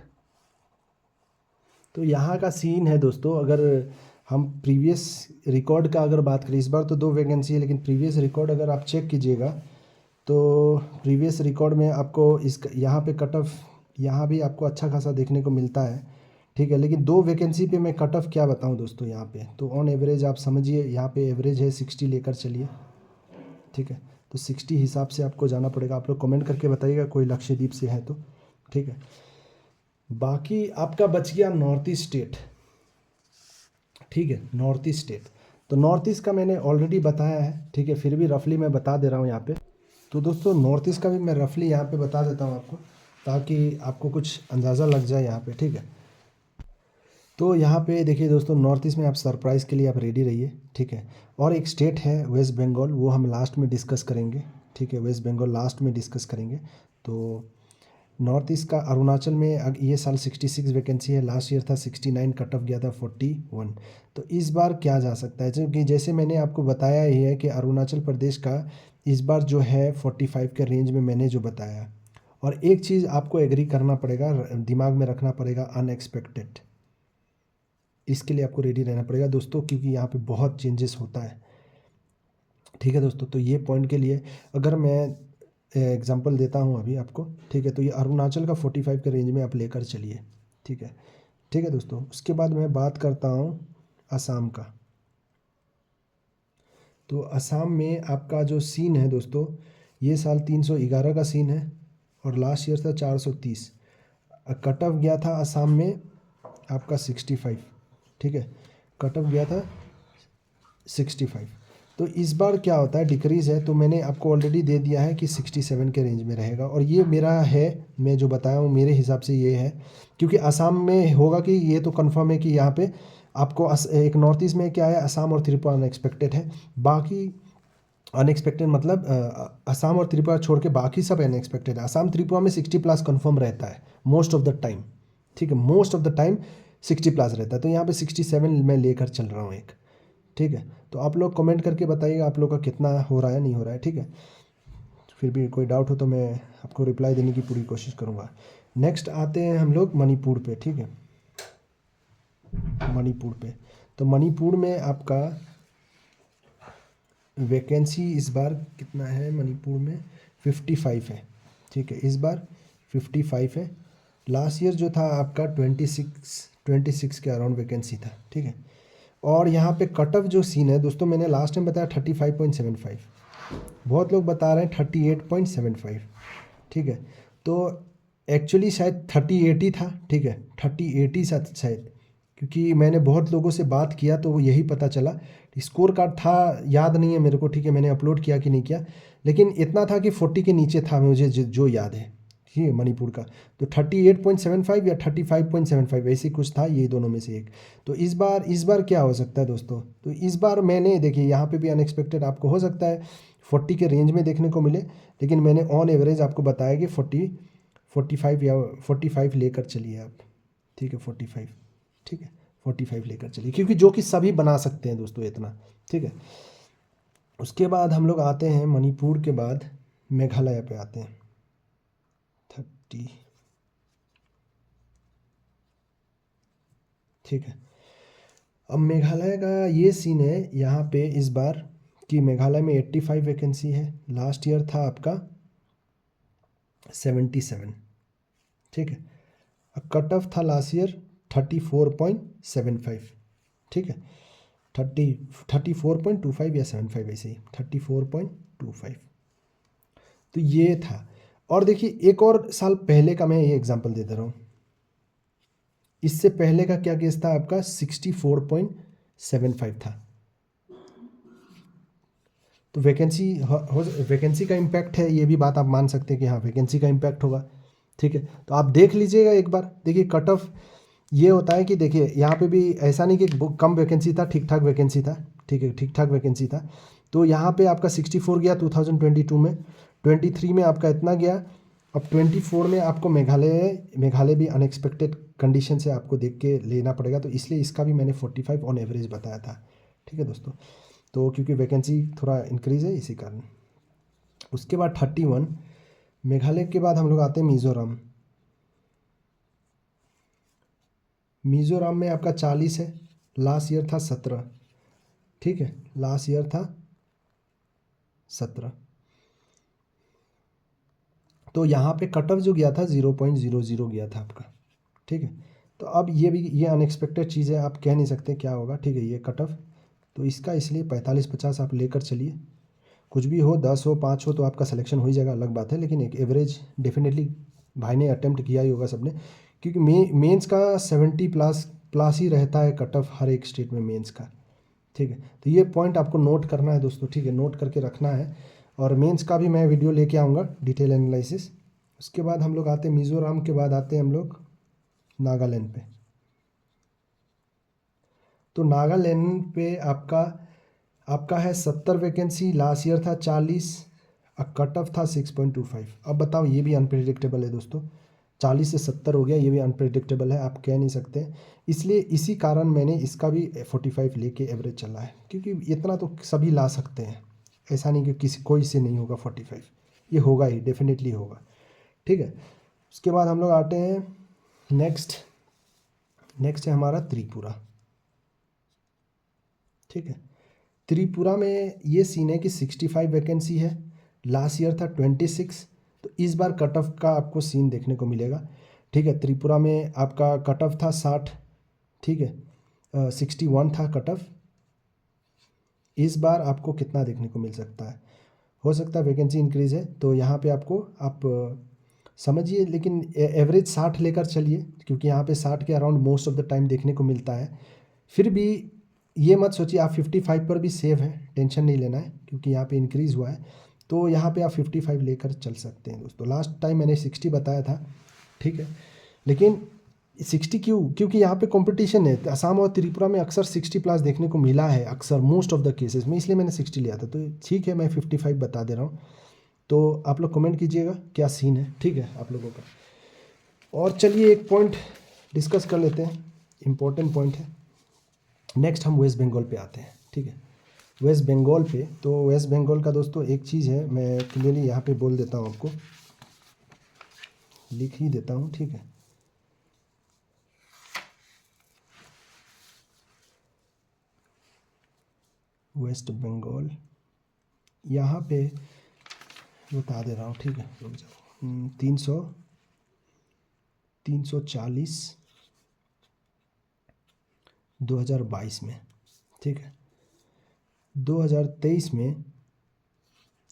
तो यहाँ का सीन है दोस्तों, अगर हम प्रीवियस रिकॉर्ड का अगर बात करें, इस बार तो 2 वैकेंसी है, लेकिन प्रीवियस रिकॉर्ड अगर आप चेक कीजिएगा तो प्रीवियस रिकॉर्ड में आपको इस यहाँ पे कट ऑफ यहाँ भी आपको अच्छा खासा देखने को मिलता है, ठीक है। लेकिन 2 वैकेंसी पे मैं कट ऑफ क्या बताऊँ दोस्तों, यहाँ पे तो ऑन एवरेज आप समझिए, यहाँ पे एवरेज है 60 लेकर चलिए, ठीक है। तो 60 हिसाब से आपको जाना पड़ेगा। आप लोग कमेंट करके बताइएगा कोई लक्षद्वीप से है तो, ठीक है। बाकी आपका बच गया नॉर्थ ईस्ट स्टेट, ठीक है, नॉर्थ ईस्ट स्टेट। तो नॉर्थ ईस्ट का मैंने ऑलरेडी बताया है, ठीक है, फिर भी रफली मैं बता दे रहा हूँ यहाँ पे। तो दोस्तों नॉर्थ ईस्ट का भी मैं रफली यहाँ पे बता देता हूँ आपको, ताकि आपको कुछ अंदाज़ा लग जाए यहाँ पे, ठीक है। तो यहाँ पे देखिए दोस्तों, नॉर्थ ईस्ट में आप सरप्राइज़ के लिए आप रेडी रहिए, ठीक है। और एक स्टेट है वेस्ट बंगाल, वो हम लास्ट में डिस्कस करेंगे, ठीक है। वेस्ट बंगाल लास्ट में डिस्कस करेंगे। तो नॉर्थ ईस्ट का अरुणाचल में ये साल 66 वैकेंसी है, लास्ट ईयर था 69, कट ऑफ गया था 41। तो इस बार क्या जा सकता है, क्योंकि जैसे मैंने आपको बताया ही है कि अरुणाचल प्रदेश का इस बार जो है 45 के रेंज में मैंने जो बताया। और एक चीज़ आपको एग्री करना पड़ेगा, दिमाग में रखना पड़ेगा, अनएक्सपेक्टेड, इसके लिए आपको रेडी रहना पड़ेगा दोस्तों, क्योंकि यहाँ पे बहुत चेंजेस होता है, ठीक है दोस्तों। तो ये पॉइंट के लिए अगर मैं एग्जांपल देता हूँ अभी आपको, ठीक है। तो ये अरुणाचल का 45 के रेंज में आप लेकर चलिए, ठीक है, ठीक है दोस्तों। उसके बाद मैं बात करता हूँ असम का। तो असम में आपका जो सीन है दोस्तों, ये साल 311 का सीन है, और लास्ट ईयर था 430। कट ऑफ गया था असम में आपका 65, ठीक है, कट ऑफ गया था 65। तो इस बार क्या होता है, डिक्रीज़ है, तो मैंने आपको ऑलरेडी दे दिया है कि 67 के रेंज में रहेगा। और ये मेरा है, मैं जो बताया हूँ मेरे हिसाब से ये है, क्योंकि असम में होगा कि ये तो कंफर्म है कि यहाँ पे आपको एक नॉर्थ ईस्ट में क्या है, असम और त्रिपुरा अनएक्सपेक्टेड है। बाकी अनएक्सपेक्टेड मतलब असम और त्रिपुरा छोड़ के बाकी सब अनएक्सपेक्टेड है। असम त्रिपुरा में 60+ कन्फर्म रहता है मोस्ट ऑफ द टाइम, ठीक है, मोस्ट ऑफ द टाइम 60+ रहता है। तो यहाँ पे 67 मैं लेकर चल रहा हूँ एक, ठीक है। तो आप लोग कमेंट करके बताइएगा आप लोग का कितना हो रहा है, नहीं हो रहा है, ठीक है। फिर भी कोई डाउट हो तो मैं आपको रिप्लाई देने की पूरी कोशिश करूँगा। नेक्स्ट आते हैं हम लोग मणिपुर पे, ठीक है, मणिपुर पे। तो मणिपुर में आपका वैकेंसी इस बार कितना है, मणिपुर में 55 है, ठीक है, इस बार 55 है। लास्ट ईयर जो था आपका 26 के अराउंड वैकेंसी था, ठीक है। और यहाँ पे कट ऑफ जो सीन है दोस्तों, मैंने लास्ट टाइम बताया 35.75, बहुत लोग बता रहे हैं 38.75, ठीक है। तो एक्चुअली शायद 3080 था, ठीक है, 3080 शायद, क्योंकि मैंने बहुत लोगों से बात किया तो यही पता चला। स्कोर कार्ड था, याद नहीं है मेरे को, ठीक है, मैंने अपलोड किया कि नहीं किया, लेकिन इतना था कि 40 के नीचे था मुझे जो याद है, ठीक है, मणिपुर का। तो 38.75 या 35.75 ऐसे कुछ था, ये दोनों में से एक। तो इस बार क्या हो सकता है दोस्तों, तो इस बार मैंने देखिए यहाँ पे भी अनएक्सपेक्टेड आपको हो सकता है 40 के रेंज में देखने को मिले, लेकिन मैंने ऑन एवरेज आपको बताया कि 45 या 45 लेकर चलिए आप, ठीक है 45, ठीक है 45 लेकर चलिए, क्योंकि जो कि सभी बना सकते हैं दोस्तों इतना, ठीक है। उसके बाद हम लोग आते हैं मणिपुर के बाद मेघालय पे आते हैं 30, ठीक है। अब मेघालय का ये सीन है यहाँ पे इस बार कि मेघालय में 85 वैकेंसी है, लास्ट ईयर था आपका 77, ठीक है। कट ऑफ था लास्ट ईयर 34.75, ठीक है 34.25 या 75 ऐसे ही 34.25, तो ये था। और देखिए एक और साल पहले का मैं ये एग्जांपल दे दे रहा हूँ, इससे पहले का क्या केस था आपका 64.75 था। तो वैकेंसी का इम्पैक्ट है, ये भी बात आप मान सकते हैं कि हाँ वैकेंसी का इम्पैक्ट होगा, ठीक है। तो आप देख लीजिएगा एक बार, देखिए कट ऑफ ये होता है कि देखिए यहाँ पे भी ऐसा नहीं कि कम वैकेंसी था, ठीक ठाक वैकेंसी था, ठीक है ठीक ठाक वैकेंसी था। तो यहाँ पे आपका 64 गया 2022 में, 23 में आपका इतना गया, अब 24 में आपको मेघालय भी अनएक्सपेक्टेड कंडीशन से आपको देख के लेना पड़ेगा, तो इसलिए इसका भी मैंने 45 ऑन एवरेज बताया था, ठीक है दोस्तों। तो क्योंकि वैकेंसी थोड़ा इंक्रीज़ है इसी कारण। उसके बाद 31 मेघालय के बाद हम लोग आते हैं मिज़ोरम। मिज़ोरम में आपका 40 है, लास्ट ईयर था 17, ठीक है लास्ट ईयर था 17। तो यहाँ पे कट ऑफ जो गया था 0.00 गया था आपका, ठीक है। तो अब ये अनएक्सपेक्टेड चीज़ है, आप कह नहीं सकते क्या होगा, ठीक है ये कट ऑफ, तो इसका इसलिए 45-50 आप लेकर चलिए, कुछ भी हो 10 हो 5 हो तो आपका सिलेक्शन हो ही जाएगा, अलग बात है, लेकिन एक एवरेज डेफिनेटली भाई ने अटेम्प्ट किया ही होगा सबने, क्योंकि मेंस का 70 प्लस ही रहता है कट ऑफ हर एक स्टेट में मेंस का, ठीक है। तो ये पॉइंट आपको नोट करना है दोस्तों, ठीक है नोट करके रखना है। और मेंस का भी मैं वीडियो लेके आऊँगा डिटेल एनालिसिस। उसके बाद हम लोग आते हैं मिज़ोरम के बाद आते हैं हम लोग नागालैंड पे। तो नागालैंड पे आपका है 70 वैकेंसी, लास्ट ईयर था 40, कट ऑफ था 6.25। अब बताओ ये भी अनप्रेडिक्टेबल है दोस्तों, 40 से 70 हो गया, ये भी अनप्रेडिक्टेबल है, आप कह नहीं सकते, इसलिए इसी कारण मैंने इसका भी 45 लेके एवरेज चला है, क्योंकि इतना तो सभी ला सकते हैं, ऐसा नहीं कि किसी कोई से नहीं होगा 45, ये होगा ही, डेफिनेटली होगा, ठीक है। उसके बाद हम लोग आते हैं नेक्स्ट है हमारा त्रिपुरा, ठीक है। त्रिपुरा में ये सीन है कि 65 वैकेंसी है, लास्ट ईयर था 26, तो इस बार कट ऑफ का आपको सीन देखने को मिलेगा, ठीक है। त्रिपुरा में आपका कट ऑफ था 60, ठीक है 61 था कट ऑफ, इस बार आपको कितना देखने को मिल सकता है, हो सकता है वैकेंसी इंक्रीज़ है, तो यहाँ पे आपको आप समझिए, लेकिन एवरेज 60 लेकर चलिए, क्योंकि यहाँ पे 60 के around most of the time देखने को मिलता है। फिर भी ये मत सोचिए आप 55 पर भी सेव है, टेंशन नहीं लेना है, क्योंकि यहाँ पे इंक्रीज़ हुआ है, तो यहाँ पे आप 55 लेकर चल सकते हैं दोस्तों। लास्ट टाइम मैंने 60 बताया था, ठीक है, लेकिन 60 क्योंकि यहाँ पे कंपटीशन है, असम और त्रिपुरा में अक्सर 60 प्लस देखने को मिला है, अक्सर मोस्ट ऑफ द केसेस में, इसलिए मैंने 60 लिया था, तो ठीक है मैं 55 बता दे रहा हूँ। तो आप लोग कमेंट कीजिएगा क्या सीन है, ठीक है आप लोगों का। और चलिए एक पॉइंट डिस्कस कर लेते हैं, इम्पोर्टेंट पॉइंट है। नेक्स्ट हम वेस्ट बंगाल पे आते हैं, ठीक है। वेस्ट बंगाल पे, तो वेस्ट बंगाल का दोस्तों एक चीज़ है, मैं क्लियरली यहाँ पे बोल देता हूँ, आपको लिख ही देता हूँ, ठीक है। वेस्ट बंगाल यहाँ पे बता दे रहा हूँ, ठीक है, रुक जाओ, 340 2022 में, ठीक है, 2023 में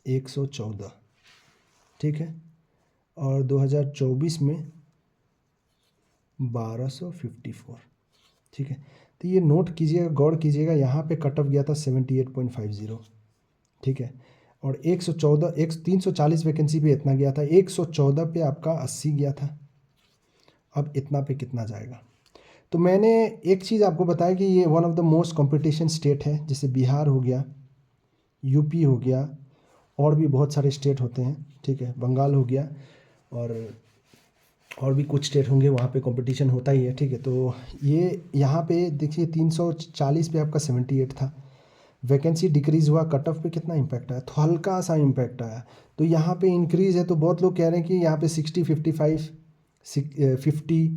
114, ठीक है, और 2024 में 1254, ठीक है। तो ये नोट कीजिएगा, गौर कीजिएगा, यहाँ पे कट ऑफ गया था 78.50, ठीक है, और 340 वैकेंसी पे इतना गया था, 114 पे आपका 80 गया था, अब इतना पे कितना जाएगा। तो मैंने एक चीज़ आपको बताया कि ये one of the most competition state है, जैसे बिहार हो गया, यूपी हो गया, और भी बहुत सारे स्टेट होते हैं, ठीक है, बंगाल हो गया, और और भी कुछ स्टेट होंगे वहाँ पे कंपटीशन होता ही है, ठीक है। तो ये यहाँ पे देखिए 340 पे आपका 78 था, वैकेंसी डिक्रीज़ हुआ, कट ऑफ पे कितना इम्पैक्ट आया, तो हल्का सा इम्पैक्ट आया। तो यहाँ पे इंक्रीज़ है, तो बहुत लोग कह रहे हैं कि यहाँ पे 60, 55, 50,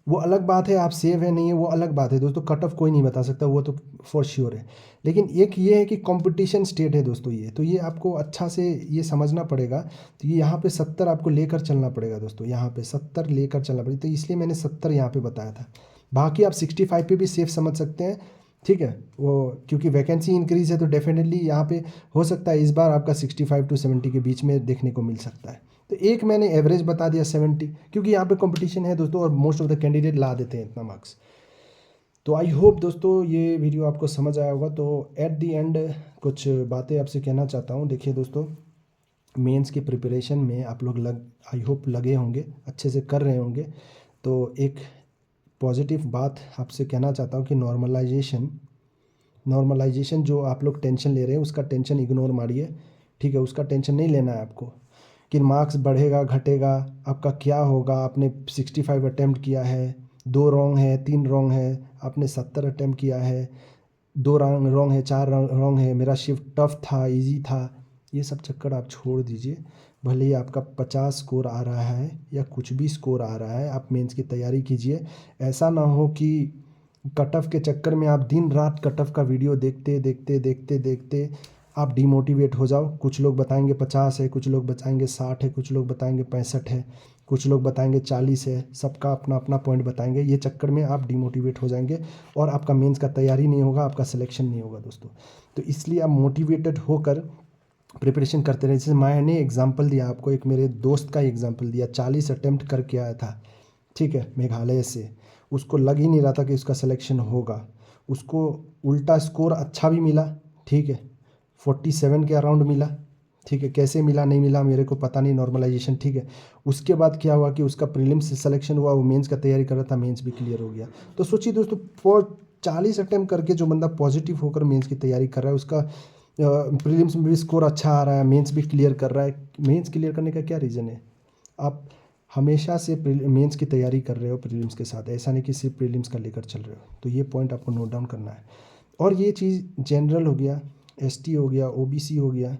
वो अलग बात है, आप सेव है नहीं है वो अलग बात है दोस्तों, कट ऑफ कोई नहीं बता सकता, वो तो फॉर श्योर है। लेकिन एक ये है कि कंपटीशन स्टेट है दोस्तों ये, तो ये आपको अच्छा से ये समझना पड़ेगा। तो ये यहाँ पे 70 आपको लेकर चलना पड़ेगा दोस्तों, यहाँ पे 70 लेकर चलना पड़ेगा, तो इसलिए मैंने 70 यहाँ पे बताया था। बाकी आप 65 पे भी सेफ समझ सकते हैं, ठीक है। वो क्योंकि वैकेंसी इंक्रीज़ है तो डेफिनेटली यहाँ पे हो सकता है इस बार आपका 65 to 70 के बीच में देखने को मिल सकता है। तो एक मैंने एवरेज बता दिया 70, क्योंकि यहाँ पे कंपटीशन है दोस्तों और मोस्ट ऑफ द कैंडिडेट ला देते हैं इतना मार्क्स। तो आई होप दोस्तों ये वीडियो आपको समझ आया होगा। तो एट दी एंड कुछ बातें आपसे कहना चाहता हूँ। देखिए दोस्तों, मेंस की प्रिपरेशन में आप लोग आई होप लगे होंगे, अच्छे से कर रहे होंगे। तो एक पॉजिटिव बात आपसे कहना चाहता हूँ कि नॉर्मलाइजेशन जो आप लोग टेंशन ले रहे हैं उसका टेंशन इग्नोर मारिए, ठीक है। उसका टेंशन नहीं लेना है आपको कि मार्क्स बढ़ेगा घटेगा, आपका क्या होगा। आपने 65 अटैम्प्ट किया है, 2 रॉन्ग है, 3 रॉन्ग है, आपने 70 अटैम्प्ट किया है, 2 रॉन्ग है, 4 रॉन्ग है, मेरा शिफ्ट टफ था, इजी था, ये सब चक्कर आप छोड़ दीजिए। भले ही आपका 50 स्कोर आ रहा है या कुछ भी स्कोर आ रहा है, आप मेंस की तैयारी कीजिए। ऐसा ना हो कि कट ऑफ के चक्कर में आप दिन रात कट ऑफ का वीडियो देखते देखते देखते देखते आप डिमोटिवेट हो जाओ। कुछ लोग बताएंगे 50 है, कुछ लोग बताएंगे 60 है, कुछ लोग बताएंगे 65 है, कुछ लोग बताएंगे 40 है, सबका अपना अपना पॉइंट बताएंगे। ये चक्कर में आप डिमोटिवेट हो जाएंगे और आपका मेंस का तैयारी नहीं होगा, आपका सिलेक्शन नहीं होगा दोस्तों। तो इसलिए आप मोटिवेटेड होकर प्रिपरेशन करते रहे। जैसे मैंने एग्जांपल दिया आपको, एक मेरे दोस्त का एग्जांपल दिया, 40 अटैम्प्ट करके आया था, ठीक है, मेघालय से। उसको लग ही नहीं रहा था कि उसका सिलेक्शन होगा, उसको उल्टा स्कोर अच्छा भी मिला, ठीक है, 47 के अराउंड मिला, ठीक है। कैसे मिला नहीं मिला मेरे को पता नहीं, नॉर्मलाइजेशन, ठीक है। उसके बाद क्या हुआ कि उसका प्रीलिम्स से सिलेक्शन हुआ, वो मेंस का तैयारी कर रहा था, मेंस भी क्लियर हो गया। तो सोचिए दोस्तों, 40 अटैम्प्ट करके जो बंदा पॉजिटिव होकर मेंस की तैयारी कर रहा है, उसका प्रीलिम्स में भी स्कोर अच्छा आ रहा है, मेंस भी क्लियर कर रहा है। मेंस क्लियर करने का क्या रीज़न है? आप हमेशा से मेंस की तैयारी कर रहे हो प्रीलिम्स के साथ, ऐसा नहीं कि सिर्फ प्रीलिम्स का लेकर चल रहे हो। तो ये पॉइंट आपको नोट डाउन करना है। और ये चीज़ जनरल हो गया, एसटी हो गया, ओबीसी हो गया,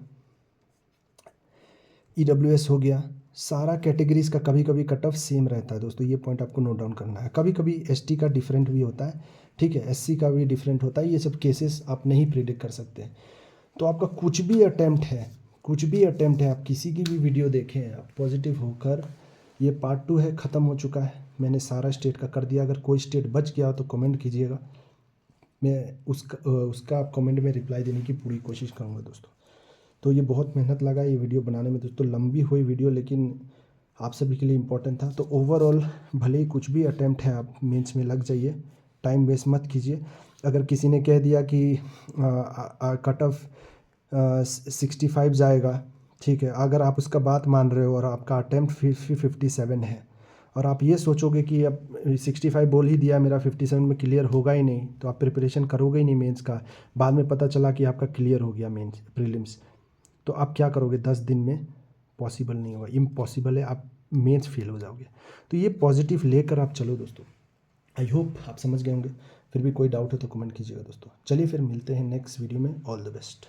ईडब्ल्यूएस हो गया, सारा कैटेगरीज का कभी कभी कट ऑफ सेम रहता है दोस्तों। ये पॉइंट आपको नोट डाउन करना है। कभी कभी एसटी का डिफरेंट भी होता है, ठीक है, एससी का भी डिफरेंट होता है। ये सब केसेस आप नहीं प्रिडिक्ट कर सकते। तो आपका कुछ भी अटैम्प्ट है, आप किसी की भी वीडियो देखें, आप पॉजिटिव होकर, ये पार्ट 2 है, ख़त्म हो चुका है, मैंने सारा स्टेट का कर दिया। अगर कोई स्टेट बच गया हो तो कमेंट कीजिएगा, मैं उसका आप कमेंट में रिप्लाई देने की पूरी कोशिश करूँगा दोस्तों। तो ये बहुत मेहनत लगा ये वीडियो बनाने में दोस्तों, लंबी हुई वीडियो, लेकिन आप सभी के लिए इम्पोर्टेंट था। तो ओवरऑल भले ही कुछ भी अटैम्प्ट है, आप मेंस में लग जाइए, टाइम वेस्ट मत कीजिए। अगर किसी ने कह दिया कि कट ऑफ 65 जाएगा, ठीक है, अगर आप उसका बात मान रहे हो और आपका अटैम्प्ट 57 है और आप ये सोचोगे कि अब 65 बोल ही दिया, मेरा 57 में क्लियर होगा ही नहीं, तो आप प्रिपरेशन करोगे ही नहीं मेंस का। बाद में पता चला कि आपका क्लियर हो गया मेंस प्रीलिम्स, तो आप क्या करोगे? 10 दिन में पॉसिबल नहीं होगा, इम्पॉसिबल है, आप मेंस फेल हो जाओगे। तो ये पॉजिटिव लेकर आप चलो दोस्तों। आई होप आप समझ गए होंगे। फिर भी कोई डाउट है तो कमेंट कीजिएगा दोस्तों। चलिए फिर मिलते हैं नेक्स्ट वीडियो में। All the best.